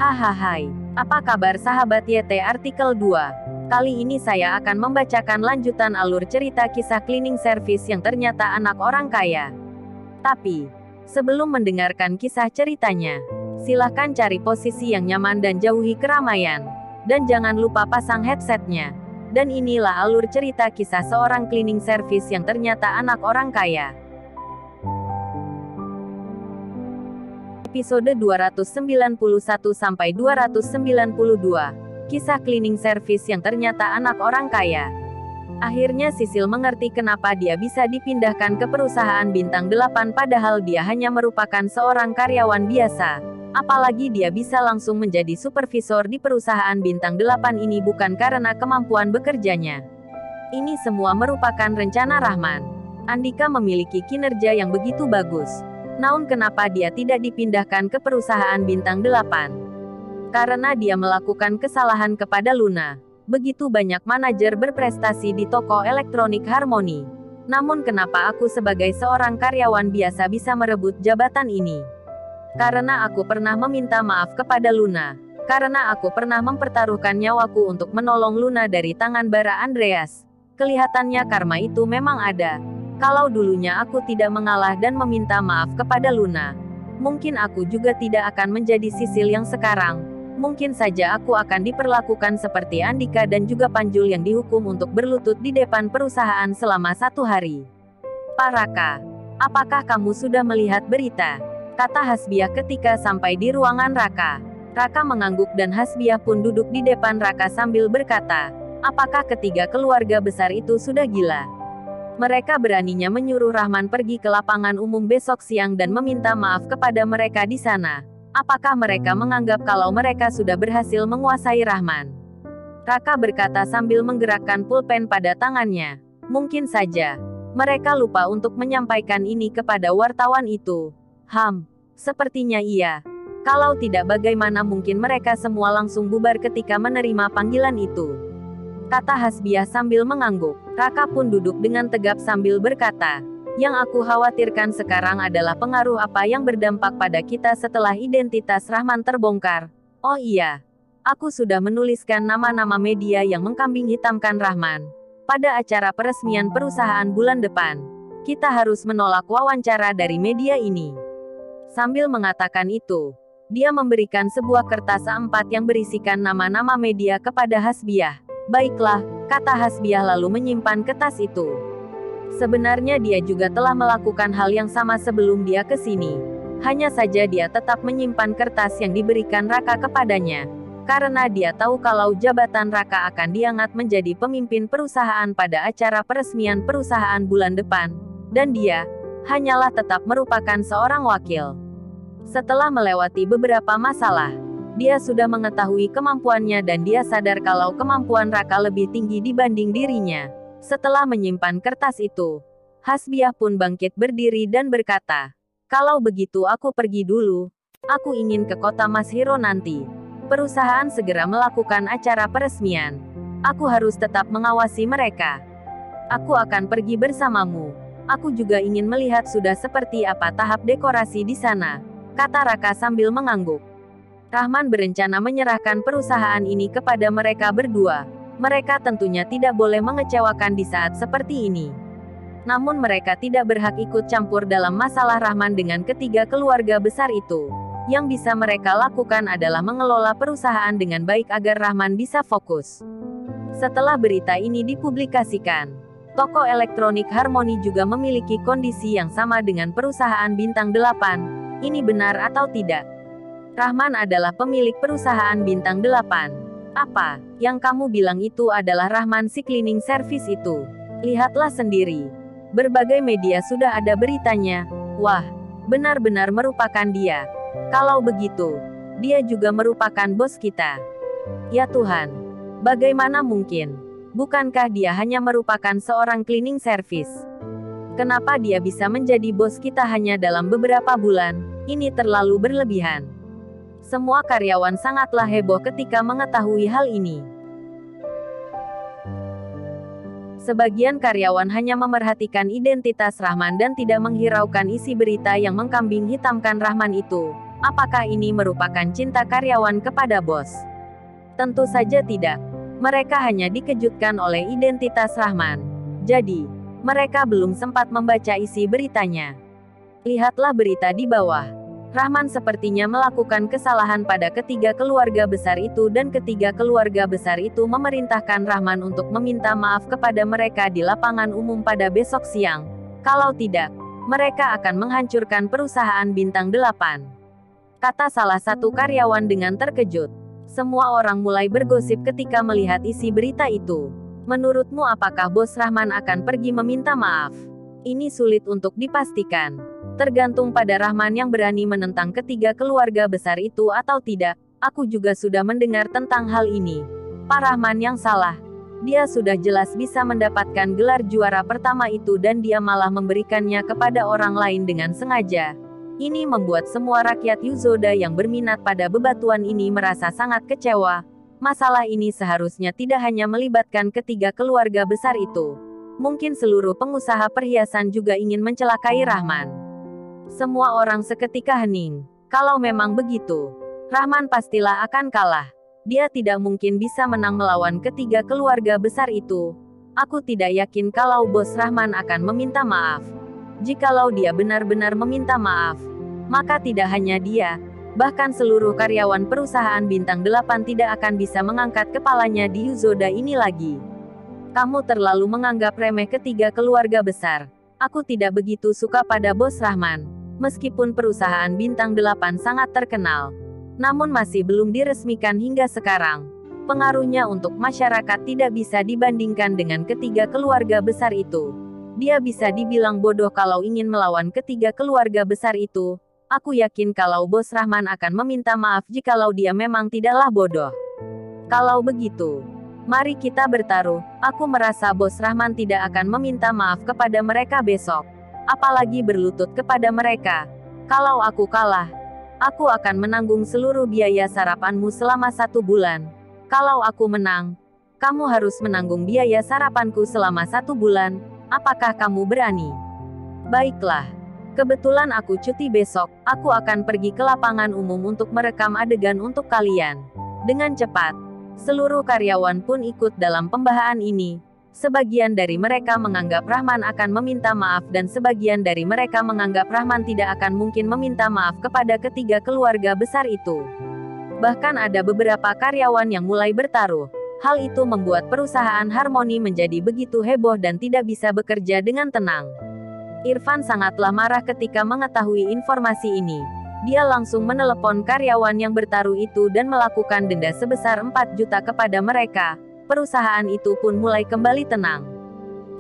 Hahaha, apa kabar sahabat YT Artikel 2? Kali ini saya akan membacakan lanjutan alur cerita kisah cleaning service yang ternyata anak orang kaya. Tapi, sebelum mendengarkan kisah ceritanya, silahkan cari posisi yang nyaman dan jauhi keramaian. Dan jangan lupa pasang headsetnya. Dan inilah alur cerita kisah seorang cleaning service yang ternyata anak orang kaya. Episode 291-292, Kisah Cleaning Service yang ternyata anak orang kaya. Akhirnya Sisil mengerti kenapa dia bisa dipindahkan ke perusahaan bintang 8 padahal dia hanya merupakan seorang karyawan biasa. Apalagi dia bisa langsung menjadi supervisor di perusahaan bintang 8 ini bukan karena kemampuan bekerjanya. Ini semua merupakan rencana Rahman. Andika memiliki kinerja yang begitu bagus. Namun kenapa dia tidak dipindahkan ke perusahaan bintang 8? Karena dia melakukan kesalahan kepada Luna. Begitu banyak manajer berprestasi di toko elektronik Harmony. Namun kenapa aku sebagai seorang karyawan biasa bisa merebut jabatan ini? Karena aku pernah meminta maaf kepada Luna. Karena aku pernah mempertaruhkan nyawaku untuk menolong Luna dari tangan bara Andreas. Kelihatannya karma itu memang ada. Kalau dulunya aku tidak mengalah dan meminta maaf kepada Luna, mungkin aku juga tidak akan menjadi Sisil yang sekarang. Mungkin saja aku akan diperlakukan seperti Andika dan juga Panjul yang dihukum untuk berlutut di depan perusahaan selama 1 hari. Pak Raka, apakah kamu sudah melihat berita? Kata Hasbiah ketika sampai di ruangan Raka. Raka mengangguk dan Hasbiah pun duduk di depan Raka sambil berkata, apakah ketiga keluarga besar itu sudah gila? Mereka beraninya menyuruh Rahman pergi ke lapangan umum besok siang dan meminta maaf kepada mereka di sana. Apakah mereka menganggap kalau mereka sudah berhasil menguasai Rahman? Raka berkata sambil menggerakkan pulpen pada tangannya. Mungkin saja. Mereka lupa untuk menyampaikan ini kepada wartawan itu. Sepertinya iya. Kalau tidak bagaimana mungkin mereka semua langsung bubar ketika menerima panggilan itu? Kata Hasbiah sambil mengangguk. Raka pun duduk dengan tegap sambil berkata, yang aku khawatirkan sekarang adalah pengaruh apa yang berdampak pada kita setelah identitas Rahman terbongkar. Oh iya, aku sudah menuliskan nama-nama media yang mengkambing hitamkan Rahman. Pada acara peresmian perusahaan bulan depan, kita harus menolak wawancara dari media ini. Sambil mengatakan itu, dia memberikan sebuah kertas A4 yang berisikan nama-nama media kepada Hasbiah. Baiklah, kata Hasbiah lalu menyimpan kertas itu. Sebenarnya dia juga telah melakukan hal yang sama sebelum dia ke sini. Hanya saja dia tetap menyimpan kertas yang diberikan Raka kepadanya. Karena dia tahu kalau jabatan Raka akan diangkat menjadi pemimpin perusahaan pada acara peresmian perusahaan bulan depan. Dan dia, hanyalah tetap merupakan seorang wakil. Setelah melewati beberapa masalah, dia sudah mengetahui kemampuannya dan dia sadar kalau kemampuan Raka lebih tinggi dibanding dirinya. Setelah menyimpan kertas itu, Hasbiah pun bangkit berdiri dan berkata, kalau begitu aku pergi dulu. Aku ingin ke kota Mas Hiro nanti. Perusahaan segera melakukan acara peresmian. Aku harus tetap mengawasi mereka. Aku akan pergi bersamamu. Aku juga ingin melihat sudah seperti apa tahap dekorasi di sana, kata Raka sambil mengangguk. Rahman berencana menyerahkan perusahaan ini kepada mereka berdua. Mereka tentunya tidak boleh mengecewakan di saat seperti ini. Namun mereka tidak berhak ikut campur dalam masalah Rahman dengan ketiga keluarga besar itu. Yang bisa mereka lakukan adalah mengelola perusahaan dengan baik agar Rahman bisa fokus. Setelah berita ini dipublikasikan, toko elektronik Harmony juga memiliki kondisi yang sama dengan perusahaan bintang 8. Ini benar atau tidak? Rahman adalah pemilik perusahaan bintang 8. Apa yang kamu bilang itu adalah Rahman si cleaning service itu? Lihatlah sendiri. Berbagai media sudah ada beritanya. Wah, benar-benar merupakan dia. Kalau begitu, dia juga merupakan bos kita. Ya Tuhan, bagaimana mungkin? Bukankah dia hanya merupakan seorang cleaning service? Kenapa dia bisa menjadi bos kita hanya dalam beberapa bulan? Ini terlalu berlebihan. Semua karyawan sangatlah heboh ketika mengetahui hal ini. Sebagian karyawan hanya memerhatikan identitas Rahman dan tidak menghiraukan isi berita yang mengkambing hitamkan Rahman itu. Apakah ini merupakan cinta karyawan kepada bos? Tentu saja tidak. Mereka hanya dikejutkan oleh identitas Rahman. Jadi, mereka belum sempat membaca isi beritanya. Lihatlah berita di bawah. Rahman sepertinya melakukan kesalahan pada ketiga keluarga besar itu dan ketiga keluarga besar itu memerintahkan Rahman untuk meminta maaf kepada mereka di lapangan umum pada besok siang. Kalau tidak, mereka akan menghancurkan perusahaan bintang 8. Kata salah satu karyawan dengan terkejut. Semua orang mulai bergosip ketika melihat isi berita itu. Menurutmu apakah bos Rahman akan pergi meminta maaf? Ini sulit untuk dipastikan. Tergantung pada Rahman yang berani menentang ketiga keluarga besar itu atau tidak. Aku juga sudah mendengar tentang hal ini. Pak Rahman yang salah. Dia sudah jelas bisa mendapatkan gelar juara pertama itu dan dia malah memberikannya kepada orang lain dengan sengaja. Ini membuat semua rakyat Yuzoda yang berminat pada bebatuan ini merasa sangat kecewa. Masalah ini seharusnya tidak hanya melibatkan ketiga keluarga besar itu. Mungkin seluruh pengusaha perhiasan juga ingin mencelakai Rahman. Semua orang seketika hening. Kalau memang begitu, Rahman pastilah akan kalah. Dia tidak mungkin bisa menang melawan ketiga keluarga besar itu. Aku tidak yakin kalau bos Rahman akan meminta maaf. Jikalau dia benar-benar meminta maaf, maka tidak hanya dia, bahkan seluruh karyawan perusahaan bintang 8 tidak akan bisa mengangkat kepalanya di Yuzoda ini lagi. Kamu terlalu menganggap remeh ketiga keluarga besar. Aku tidak begitu suka pada bos Rahman. Meskipun perusahaan bintang 8 sangat terkenal, namun masih belum diresmikan hingga sekarang. Pengaruhnya untuk masyarakat tidak bisa dibandingkan dengan ketiga keluarga besar itu. Dia bisa dibilang bodoh kalau ingin melawan ketiga keluarga besar itu. Aku yakin kalau bos Rahman akan meminta maaf jikalau dia memang tidaklah bodoh. Kalau begitu, mari kita bertaruh. Aku merasa bos Rahman tidak akan meminta maaf kepada mereka besok. Apalagi berlutut kepada mereka. Kalau aku kalah, aku akan menanggung seluruh biaya sarapanmu selama 1 bulan. Kalau aku menang, kamu harus menanggung biaya sarapanku selama 1 bulan. Apakah kamu berani? Baiklah. Kebetulan aku cuti besok, aku akan pergi ke lapangan umum untuk merekam adegan untuk kalian. Dengan cepat, seluruh karyawan pun ikut dalam pembahasan ini. Sebagian dari mereka menganggap Rahman akan meminta maaf dan sebagian dari mereka menganggap Rahman tidak akan mungkin meminta maaf kepada ketiga keluarga besar itu. Bahkan ada beberapa karyawan yang mulai bertaruh. Hal itu membuat perusahaan Harmoni menjadi begitu heboh dan tidak bisa bekerja dengan tenang. Irfan sangatlah marah ketika mengetahui informasi ini. Dia langsung menelepon karyawan yang bertaruh itu dan melakukan denda sebesar 4 juta kepada mereka. Perusahaan itu pun mulai kembali tenang.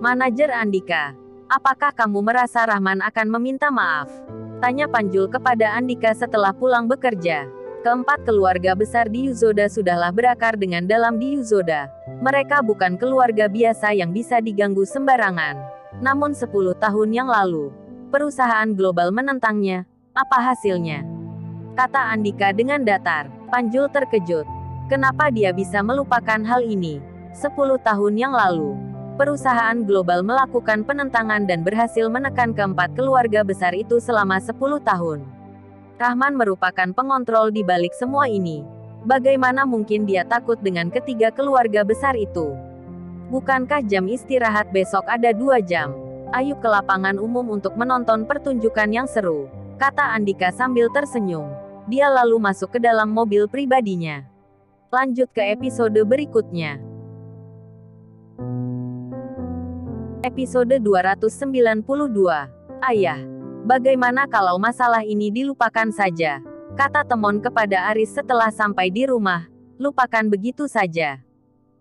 Manajer Andika, apakah kamu merasa Rahman akan meminta maaf? Tanya Panjul kepada Andika setelah pulang bekerja. Keempat keluarga besar di Yuzoda sudahlah berakar dengan dalam di Yuzoda. Mereka bukan keluarga biasa yang bisa diganggu sembarangan. Namun 10 tahun yang lalu, perusahaan global menentangnya. Apa hasilnya? Kata Andika dengan datar. Panjul terkejut. Kenapa dia bisa melupakan hal ini? 10 tahun yang lalu, perusahaan global melakukan penentangan dan berhasil menekan keempat keluarga besar itu selama 10 tahun. Rahman merupakan pengontrol di balik semua ini. Bagaimana mungkin dia takut dengan ketiga keluarga besar itu? Bukankah jam istirahat besok ada 2 jam? Ayo ke lapangan umum untuk menonton pertunjukan yang seru, kata Andika sambil tersenyum. Dia lalu masuk ke dalam mobil pribadinya. Lanjut ke episode berikutnya. Episode 292. Ayah. Bagaimana kalau masalah ini dilupakan saja? Kata Temon kepada Aris setelah sampai di rumah. Lupakan begitu saja.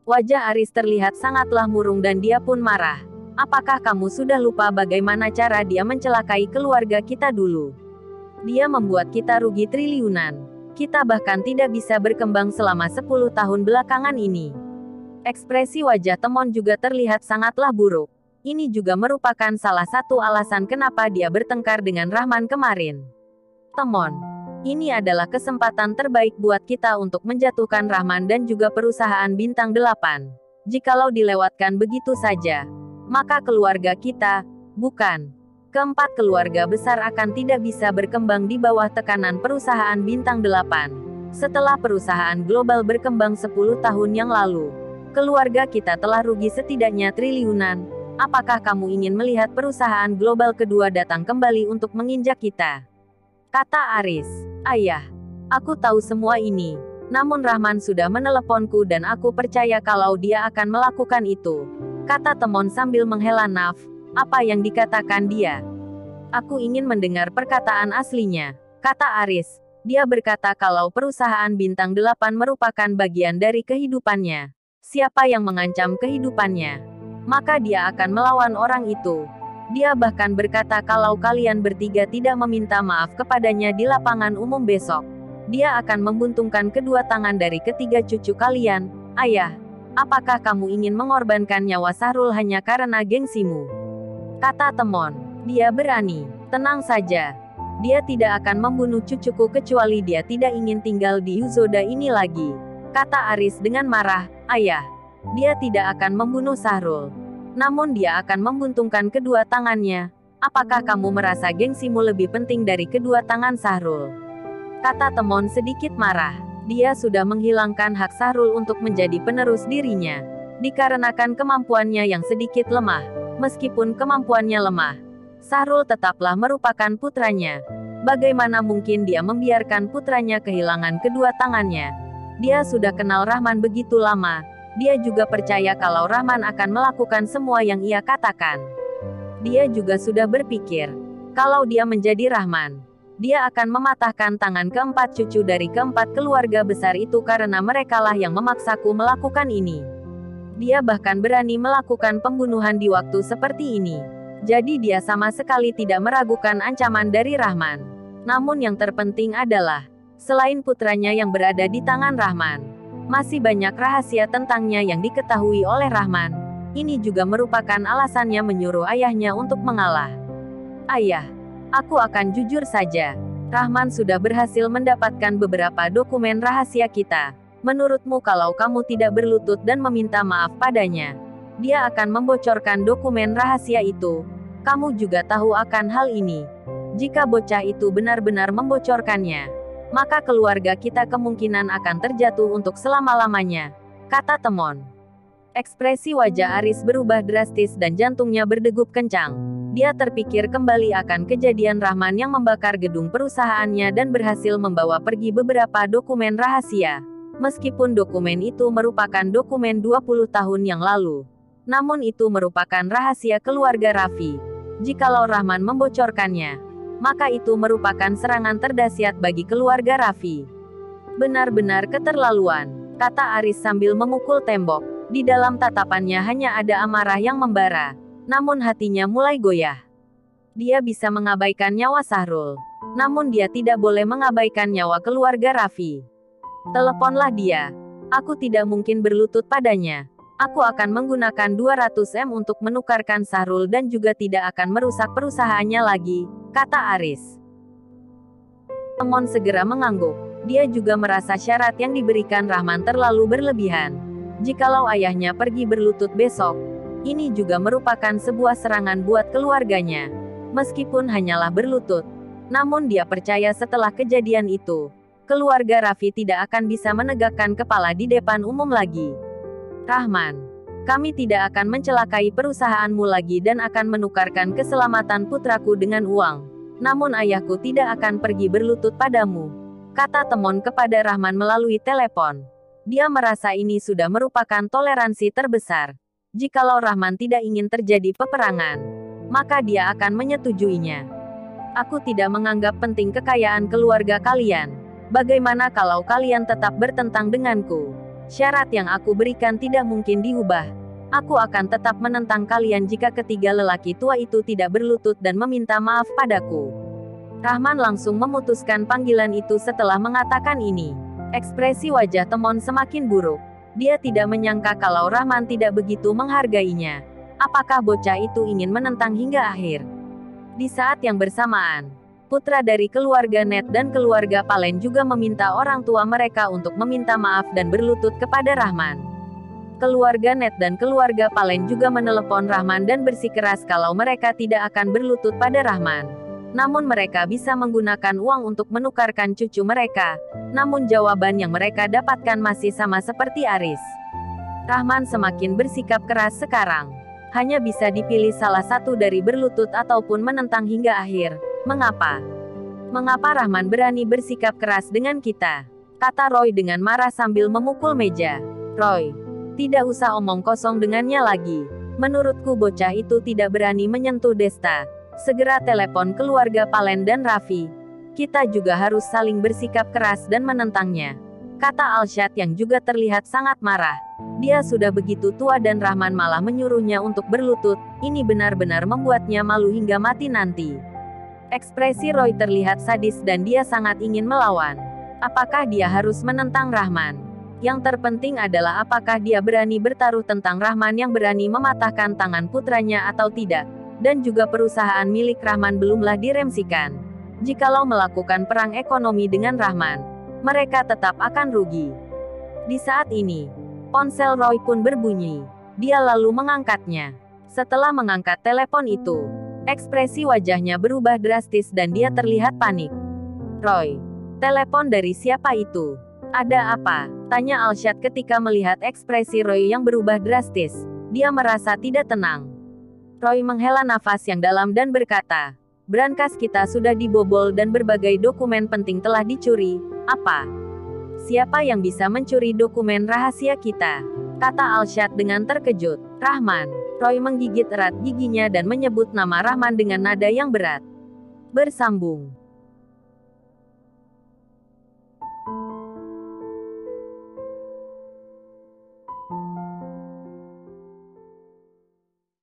Wajah Aris terlihat sangatlah murung dan dia pun marah. Apakah kamu sudah lupa bagaimana cara dia mencelakai keluarga kita dulu? Dia membuat kita rugi triliunan. Kita bahkan tidak bisa berkembang selama 10 tahun belakangan ini. Ekspresi wajah Temon juga terlihat sangatlah buruk. Ini juga merupakan salah satu alasan kenapa dia bertengkar dengan Rahman kemarin. Temon, ini adalah kesempatan terbaik buat kita untuk menjatuhkan Rahman dan juga perusahaan bintang 8. Jikalau dilewatkan begitu saja, maka keluarga kita, bukan Keempat keluarga besar akan tidak bisa berkembang di bawah tekanan perusahaan bintang 8. Setelah perusahaan global berkembang 10 tahun yang lalu, keluarga kita telah rugi setidaknya triliunan. Apakah kamu ingin melihat perusahaan global kedua datang kembali untuk menginjak kita? Kata Aris. Ayah, aku tahu semua ini. Namun Rahman sudah meneleponku dan aku percaya kalau dia akan melakukan itu. Kata Temon sambil menghela nafas. Apa yang dikatakan dia? Aku ingin mendengar perkataan aslinya. Kata Aris. Dia berkata kalau perusahaan bintang 8 merupakan bagian dari kehidupannya. Siapa yang mengancam kehidupannya, maka dia akan melawan orang itu. Dia bahkan berkata kalau kalian bertiga tidak meminta maaf kepadanya di lapangan umum besok, dia akan membuntungkan kedua tangan dari ketiga cucu kalian. Ayah, apakah kamu ingin mengorbankan nyawa Sahrul hanya karena gengsimu? Kata Temon. Dia berani. Tenang saja. Dia tidak akan membunuh cucuku kecuali dia tidak ingin tinggal di Yuzoda ini lagi. Kata Aris dengan marah. Ayah, dia tidak akan membunuh Sahrul. Namun dia akan membuntungkan kedua tangannya. Apakah kamu merasa gengsimu lebih penting dari kedua tangan Sahrul? Kata Temon sedikit marah. Dia sudah menghilangkan hak Sahrul untuk menjadi penerus dirinya. Dikarenakan kemampuannya yang sedikit lemah. Meskipun kemampuannya lemah, Sahrul tetaplah merupakan putranya. Bagaimana mungkin dia membiarkan putranya kehilangan kedua tangannya? Dia sudah kenal Rahman begitu lama. Dia juga percaya kalau Rahman akan melakukan semua yang ia katakan. Dia juga sudah berpikir, kalau dia menjadi Rahman, dia akan mematahkan tangan keempat cucu dari keempat keluarga besar itu karena merekalah yang memaksaku melakukan ini. Dia bahkan berani melakukan pembunuhan di waktu seperti ini. Jadi dia sama sekali tidak meragukan ancaman dari Rahman. Namun yang terpenting adalah, selain putranya yang berada di tangan Rahman, masih banyak rahasia tentangnya yang diketahui oleh Rahman. Ini juga merupakan alasannya menyuruh ayahnya untuk mengalah. Ayah, aku akan jujur saja. Rahman sudah berhasil mendapatkan beberapa dokumen rahasia kita. Menurutmu kalau kamu tidak berlutut dan meminta maaf padanya, dia akan membocorkan dokumen rahasia itu. Kamu juga tahu akan hal ini. Jika bocah itu benar-benar membocorkannya, maka keluarga kita kemungkinan akan terjatuh untuk selama-lamanya. Kata Temon. Ekspresi wajah Aris berubah drastis dan jantungnya berdegup kencang. Dia terpikir kembali akan kejadian Rahman yang membakar gedung perusahaannya dan berhasil membawa pergi beberapa dokumen rahasia. Meskipun dokumen itu merupakan dokumen 20 tahun yang lalu. Namun itu merupakan rahasia keluarga Raffi. Jikalau Rahman membocorkannya, maka itu merupakan serangan terdahsyat bagi keluarga Raffi. Benar-benar keterlaluan, kata Aris sambil memukul tembok. Di dalam tatapannya hanya ada amarah yang membara. Namun hatinya mulai goyah. Dia bisa mengabaikan nyawa Sahrul. Namun dia tidak boleh mengabaikan nyawa keluarga Raffi. Teleponlah dia. Aku tidak mungkin berlutut padanya. Aku akan menggunakan 200 M untuk menukarkan Sahrul dan juga tidak akan merusak perusahaannya lagi, kata Aris. Temon segera mengangguk. Dia juga merasa syarat yang diberikan Rahman terlalu berlebihan. Jikalau ayahnya pergi berlutut besok, ini juga merupakan sebuah serangan buat keluarganya. Meskipun hanyalah berlutut, namun dia percaya setelah kejadian itu, keluarga Raffi tidak akan bisa menegakkan kepala di depan umum lagi. Rahman, kami tidak akan mencelakai perusahaanmu lagi dan akan menukarkan keselamatan putraku dengan uang. Namun ayahku tidak akan pergi berlutut padamu, kata Temon kepada Rahman melalui telepon. Dia merasa ini sudah merupakan toleransi terbesar. Jikalau Rahman tidak ingin terjadi peperangan, maka dia akan menyetujuinya. Aku tidak menganggap penting kekayaan keluarga kalian. Bagaimana kalau kalian tetap bertentang denganku? Syarat yang aku berikan tidak mungkin diubah. Aku akan tetap menentang kalian jika ketiga lelaki tua itu tidak berlutut dan meminta maaf padaku. Rahman langsung memutuskan panggilan itu setelah mengatakan ini. Ekspresi wajah Temon semakin buruk. Dia tidak menyangka kalau Rahman tidak begitu menghargainya. Apakah bocah itu ingin menentang hingga akhir? Di saat yang bersamaan, putra dari keluarga Net dan keluarga Palen juga meminta orang tua mereka untuk meminta maaf dan berlutut kepada Rahman. Keluarga Ned dan keluarga Palen juga menelepon Rahman dan bersikeras kalau mereka tidak akan berlutut pada Rahman. Namun mereka bisa menggunakan uang untuk menukarkan cucu mereka. Namun jawaban yang mereka dapatkan masih sama seperti Aris. Rahman semakin bersikap keras sekarang. Hanya bisa dipilih salah satu dari berlutut ataupun menentang hingga akhir. Mengapa? Mengapa Rahman berani bersikap keras dengan kita? Kata Roy dengan marah sambil memukul meja. Roy, tidak usah omong kosong dengannya lagi. Menurutku bocah itu tidak berani menyentuh Desta. Segera telepon keluarga Palen dan Raffi. Kita juga harus saling bersikap keras dan menentangnya. Kata Alshad yang juga terlihat sangat marah. Dia sudah begitu tua dan Rahman malah menyuruhnya untuk berlutut. Ini benar-benar membuatnya malu hingga mati nanti. Ekspresi Roy terlihat sadis dan dia sangat ingin melawan. Apakah dia harus menentang Rahman? Yang terpenting adalah apakah dia berani bertaruh tentang Rahman yang berani mematahkan tangan putranya atau tidak. Dan juga perusahaan milik Rahman belumlah diremsikan. Jikalau melakukan perang ekonomi dengan Rahman, mereka tetap akan rugi. Di saat ini, ponsel Roy pun berbunyi. Dia lalu mengangkatnya. Setelah mengangkat telepon itu, ekspresi wajahnya berubah drastis dan dia terlihat panik. Roy, telepon dari siapa itu? Ada apa? Tanya Alshad ketika melihat ekspresi Roy yang berubah drastis. Dia merasa tidak tenang. Roy menghela nafas yang dalam dan berkata, "Brankas kita sudah dibobol dan berbagai dokumen penting telah dicuri." Apa? Siapa yang bisa mencuri dokumen rahasia kita? Kata Alshad dengan terkejut. Rahman. Roy menggigit erat giginya dan menyebut nama Rahman dengan nada yang berat. Bersambung.